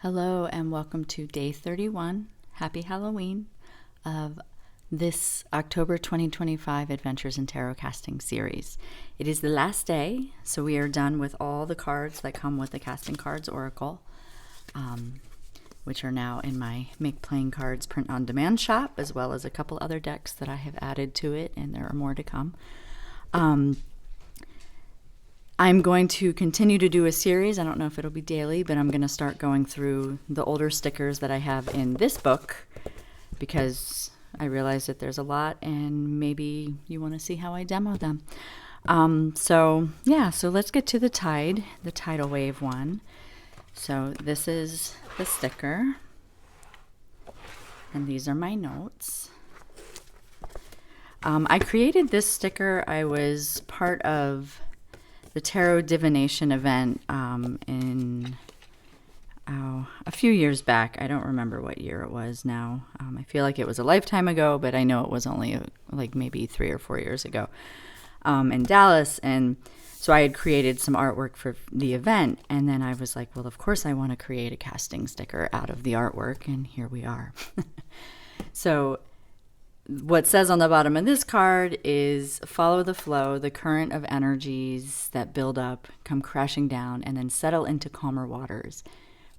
Hello and welcome to day 31, Happy Halloween, of this October 2025 Adventures in Tarot Casting series. It is the last day, so we are done with all the cards that come with the Casting Cards Oracle, which are now in my Make Playing Cards print on demand shop, as well as a couple other decks that I have added to it, and there are more to come. I'm going to continue to do a series. I don't know if it'll be daily, but I'm going to start going through the older stickers that I have in this book because I realize that there's a lot and maybe you want to see how I demo them. So let's get to the Tidal Wave one. So this is the sticker, and these are my notes. I created this sticker. I was part of the tarot divination event in a few years back. I don't remember what year it was now. I feel like it was a lifetime ago, but I know it was only like maybe 3 or 4 years ago in Dallas. And so I had created some artwork for the event, and then I was like, well, of course I want to create a casting sticker out of the artwork, and here we are. So what says on the bottom of this card is follow the flow, the current of energies that build up, come crashing down, and then settle into calmer waters.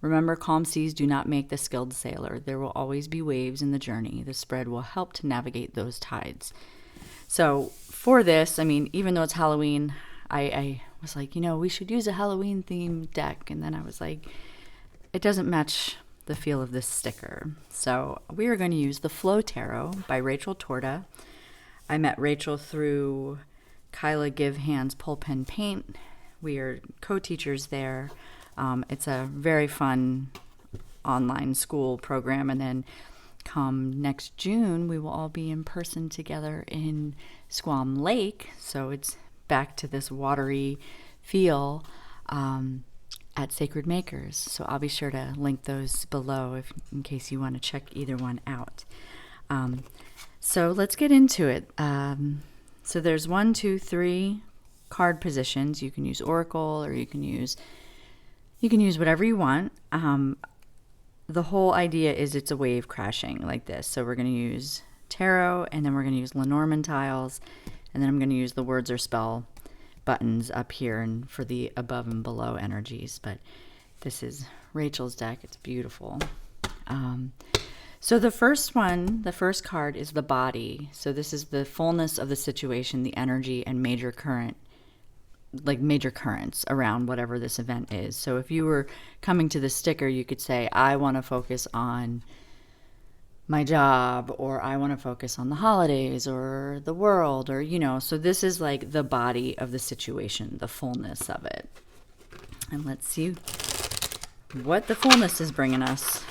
Remember, calm seas do not make the skilled sailor. There will always be waves in the journey. The spread will help to navigate those tides. So for this, I mean, even though it's Halloween, I was like, we should use a Halloween themed deck. And then I was like, it doesn't match the feel of this sticker. So we are going to use the Flow Tarot by Rachel Torda. I met Rachel through Kyla Give Hands Pull Pen Paint. We are co-teachers there. It's a very fun online school program, and then come next June we will all be in person together in Squam Lake, so it's back to this watery feel at Sacred Makers. So I'll be sure to link those below in case you want to check either one out. So let's get into it. So there's 1, 2, 3 card positions. You can use Oracle, or you can use whatever you want. The whole idea is it's a wave crashing like this. So we're going to use tarot, and then we're going to use Lenormand tiles, and then I'm going to use the words or spell buttons up here and for the above and below energies. But this is Rachel's deck. It's beautiful. So the first card is the body. So this is the fullness of the situation, the energy, and major currents around whatever this event is. So if you were coming to the sticker, you could say, I want to focus on my job, or I want to focus on the holidays or the world, or so this is like the body of the situation, the fullness of it. And let's see what the fullness is bringing us.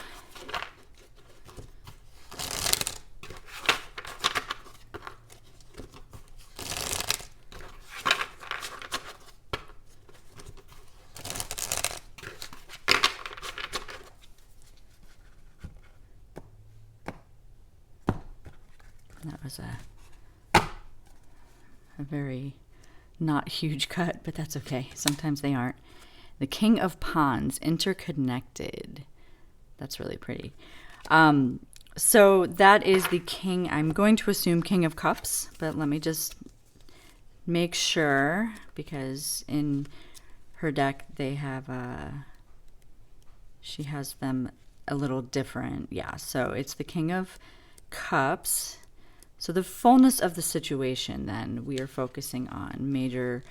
That was a very not huge cut, but that's okay. Sometimes they aren't. The King of Wands, interconnected. That's really pretty. So that is the King. I'm going to assume King of Cups, but let me just make sure, because in her deck they have she has them a little different. Yeah, so it's the King of Cups. So the fullness of the situation, then, we are focusing on major,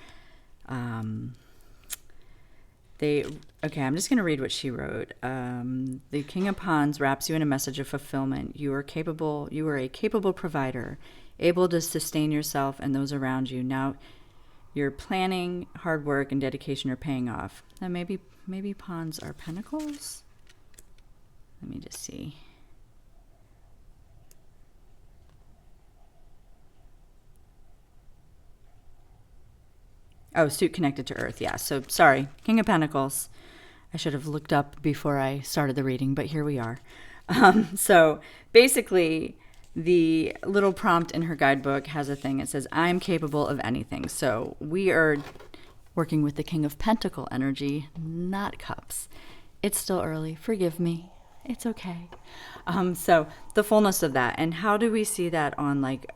I'm just going to read what she wrote. The King of Wands wraps you in a message of fulfillment. You are a capable provider, able to sustain yourself and those around you. Now your planning, hard work, and dedication are paying off. Now maybe Wands are pentacles? Let me just see. Oh, suit connected to earth. Yeah, so sorry. King of Pentacles. I should have looked up before I started the reading, but here we are. So basically, the little prompt in her guidebook has a thing. It says, I'm capable of anything. So we are working with the King of Pentacle energy, not cups. It's still early. Forgive me. It's okay. So the fullness of that, and how do we see that on like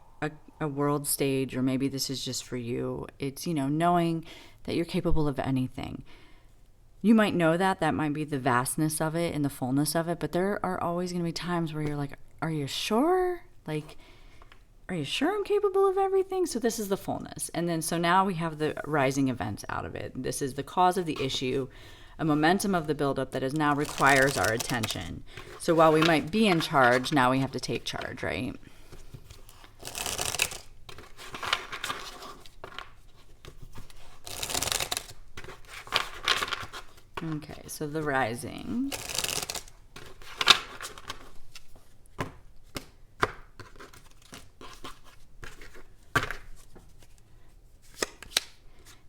a world stage, or maybe this is just for you? It's, knowing that you're capable of anything. You might know that might be the vastness of it and the fullness of it, but there are always going to be times where you're like, are you sure? Like, are you sure I'm capable of everything? So this is the fullness. And then, so now we have the rising events out of it. This is the cause of the issue, a momentum of the buildup that is now requires our attention. So while we might be in charge, now we have to take charge, right? Okay, so the rising.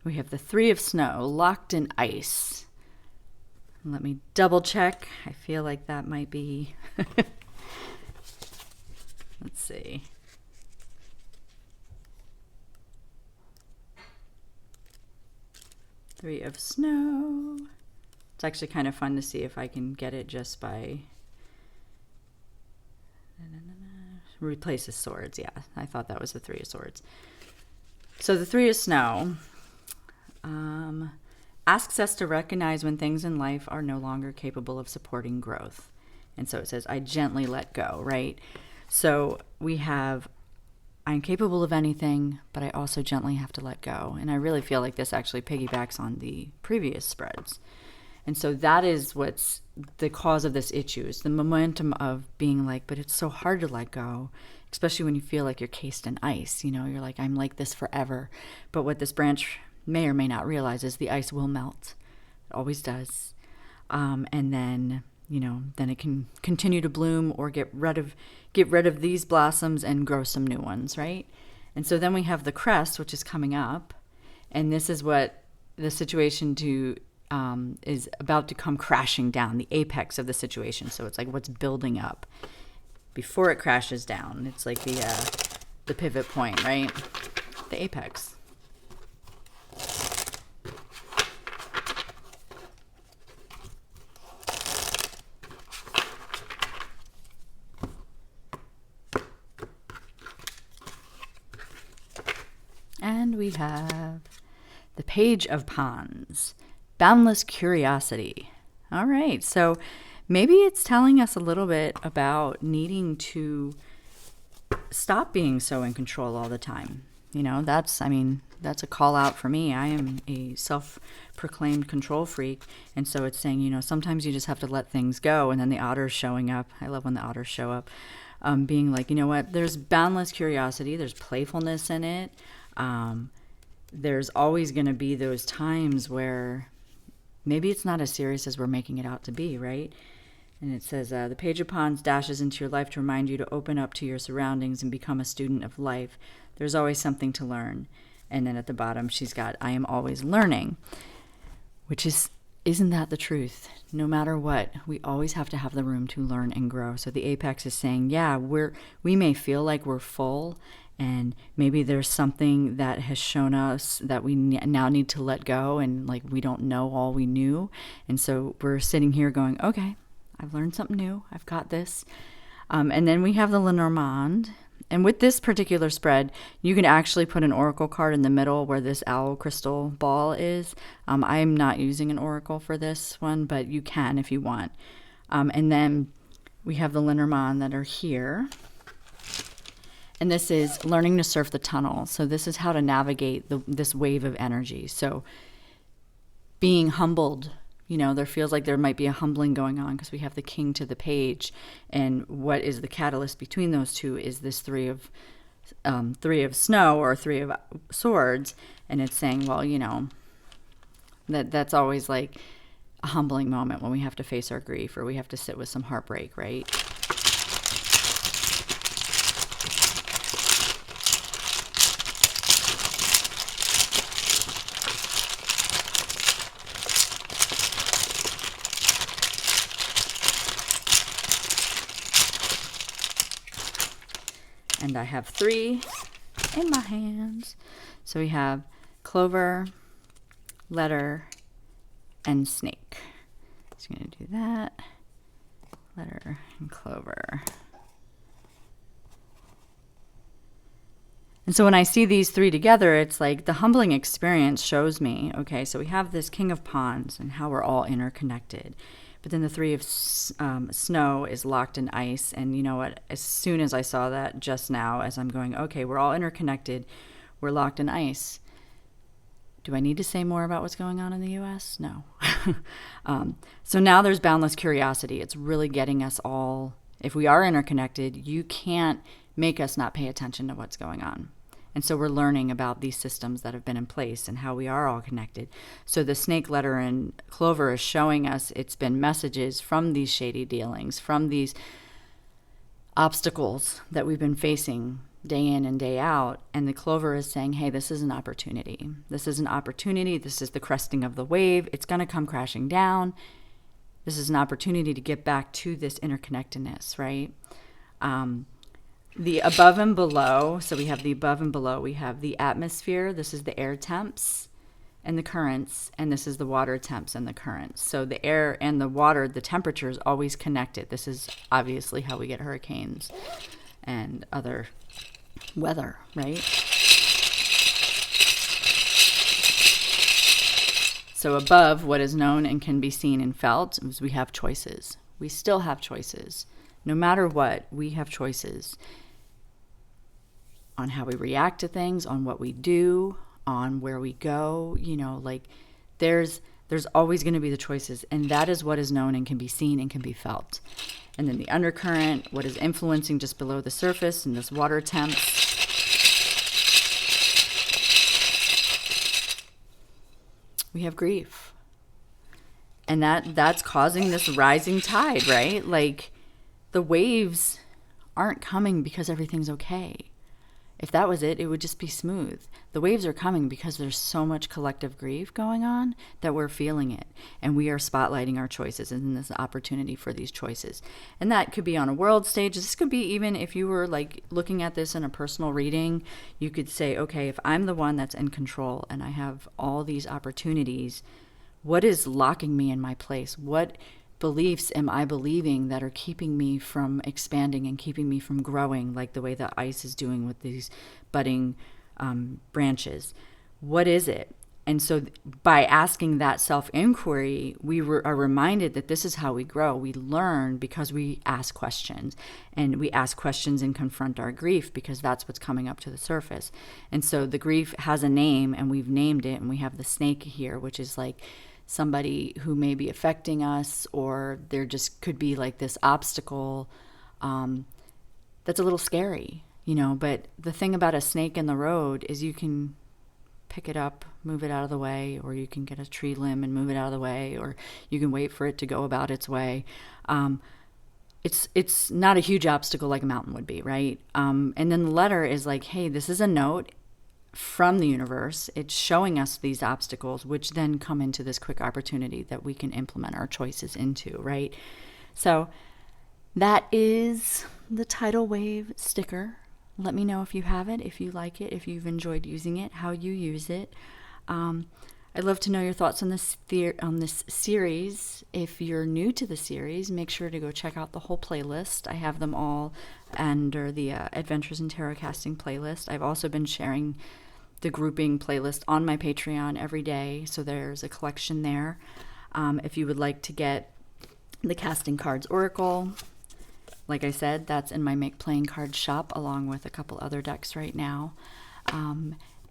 We have the Three of Snow, locked in ice. Let me double check. I feel like that might be... Let's see. Three of Snow. It's actually kind of fun to see if I can get it just by... Replaces swords. Yeah, I thought that was the Three of Swords. So the Three of Snow... asks us to recognize when things in life are no longer capable of supporting growth. And so it says, I gently let go, right? So we have, I'm capable of anything, but I also gently have to let go. And I really feel like this actually piggybacks on the previous spreads. And so that is what's the cause of this issue, is the momentum of being like, but it's so hard to let go, especially when you feel like you're cased in ice. You're like, I'm like this forever. But what this branch may or may not realize is the ice will melt. It always does. And then, then it can continue to bloom or get rid of these blossoms and grow some new ones, right? And so then we have the crest, which is coming up. And this is what the situation is about to come crashing down, the apex of the situation. So it's like what's building up before it crashes down. It's like the pivot point, right? The apex. And we have the Page of Wands, boundless curiosity. All right, so maybe it's telling us a little bit about needing to stop being so in control all the time. That's a call out for me. I am a self-proclaimed control freak. And so it's saying, sometimes you just have to let things go. And then the otter's showing up. I love when the otters show up. Being like, you know what, there's boundless curiosity. There's playfulness in it. There's always going to be those times where maybe it's not as serious as we're making it out to be, right? And it says, the Page of Wands dashes into your life to remind you to open up to your surroundings and become a student of life. There's always something to learn. And then at the bottom, she's got, I am always learning, which isn't that the truth? No matter what, we always have to have the room to learn and grow. So the apex is saying, yeah, we may feel like we're full, and maybe there's something that has shown us that we now need to let go, and like we don't know all we knew. And so we're sitting here going, okay, I've learned something new. I've got this. And then we have the Lenormand. And with this particular spread, you can actually put an oracle card in the middle where this owl crystal ball is. I am not using an oracle for this one, but you can if you want. And then we have the Lenormand that are here. And this is learning to surf the tunnel. So this is how to navigate this wave of energy. So being humbled, there feels like there might be a humbling going on because we have the king to the page. And what is the catalyst between those two is this three of snow or Three of Swords. And it's saying, well, that's always like a humbling moment when we have to face our grief or we have to sit with some heartbreak, right? And I have 3 in my hands. So we have clover, letter, and snake. So Just going to do that. Letter and clover. And so when I see these three together, it's like the humbling experience shows me, okay, so we have this King of Pawns and how we're all interconnected. But then the Three of Snow is locked in ice. And you know what? As soon as I saw that just now, as I'm going, okay, we're all interconnected, we're locked in ice. Do I need to say more about what's going on in the U.S.? No. So now there's boundless curiosity. It's really getting us all, if we are interconnected, you can't make us not pay attention to what's going on. And so we're learning about these systems that have been in place and how we are all connected. So the snake, letter, and clover is showing us it's been messages from these shady dealings, from these obstacles that we've been facing day in and day out. And the clover is saying, hey, this is an opportunity. This is an opportunity. This is the cresting of the wave. It's going to come crashing down. This is an opportunity to get back to this interconnectedness, right? The above and below, so we have the above and below. We have the atmosphere. This is the air temps and the currents, and this is the water temps and the currents. So the air and the water, the temperature is always connected. This is obviously how we get hurricanes and other weather, right? So above, what is known and can be seen and felt, is we have choices. We still have choices. No matter what, we have choices on how we react to things, on what we do, on where we go. You know, like there's always going to be the choices, and that is what is known and can be seen and can be felt. And then the undercurrent, what is influencing just below the surface, and this water temps. We have grief. And that's causing this rising tide, right? Like the waves aren't coming because everything's okay. If that was it, it would just be smooth. The waves are coming because there's so much collective grief going on that we're feeling it. And we are spotlighting our choices and this opportunity for these choices. And that could be on a world stage. This could be even if you were like looking at this in a personal reading, you could say, okay, if I'm the one that's in control and I have all these opportunities, what is locking me in my place? What beliefs am I believing that are keeping me from expanding and keeping me from growing, like the way the ice is doing with these budding branches? What is it? And so by asking that self-inquiry, we are reminded that this is how we grow. We learn because we ask questions, and we ask questions and confront our grief because that's what's coming up to the surface. And so the grief has a name, and we've named it, and we have the snake here, which is like somebody who may be affecting us, or there just could be like this obstacle that's a little scary, you know. But the thing about a snake in the road is you can pick it up, move it out of the way, or you can get a tree limb and move it out of the way, or you can wait for it to go about its way. It's not a huge obstacle like a mountain would be, right? And then the letter is like, hey, this is a note from the universe. It's showing us these obstacles, which then come into this quick opportunity that we can implement our choices into, right? So that is the Tidal Wave sticker. Let me know if you have it, if you like it, if you've enjoyed using it, how you use it. I'd love to know your thoughts on this series. If you're new to the series, make sure to go check out the whole playlist. I have them all under the Adventures in Tarot Casting playlist. I've also been sharing the grouping playlist on my Patreon every day, so there's a collection there. If you would like to get the Casting Cards Oracle, like I said, that's in my Make Playing Cards shop along with a couple other decks right now.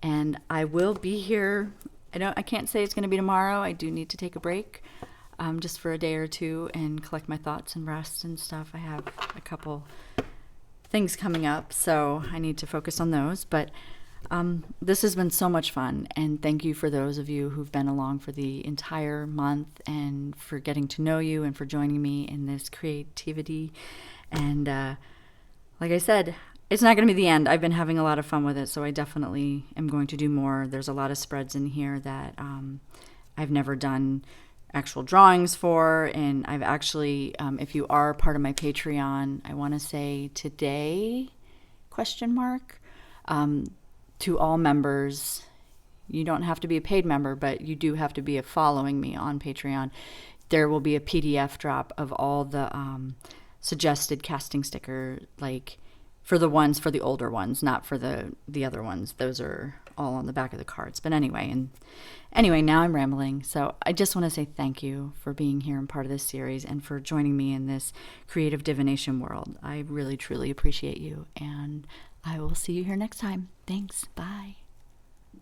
And I will be here. I can't say it's going to be tomorrow. I do need to take a break just for a day or two and collect my thoughts and rest and stuff. I have a couple things coming up, so I need to focus on those. But this has been so much fun, and thank you for those of you who've been along for the entire month and for getting to know you and for joining me in this creativity. And like I said, it's not going to be the end. I've been having a lot of fun with it, so I definitely am going to do more. There's a lot of spreads in here that I've never done actual drawings for, and I've actually, if you are part of my Patreon, I want to say today, ? To all members, you don't have to be a paid member, but you do have to be following me on Patreon. there will be a PDF drop of all the suggested casting sticker, like for the older ones, not for the other ones. Those are all on the back of the cards. But anyway, now I'm rambling. So I just want to say thank you for being here and part of this series and for joining me in this creative divination world. I really, truly appreciate you. And I will see you here next time. Thanks. Bye.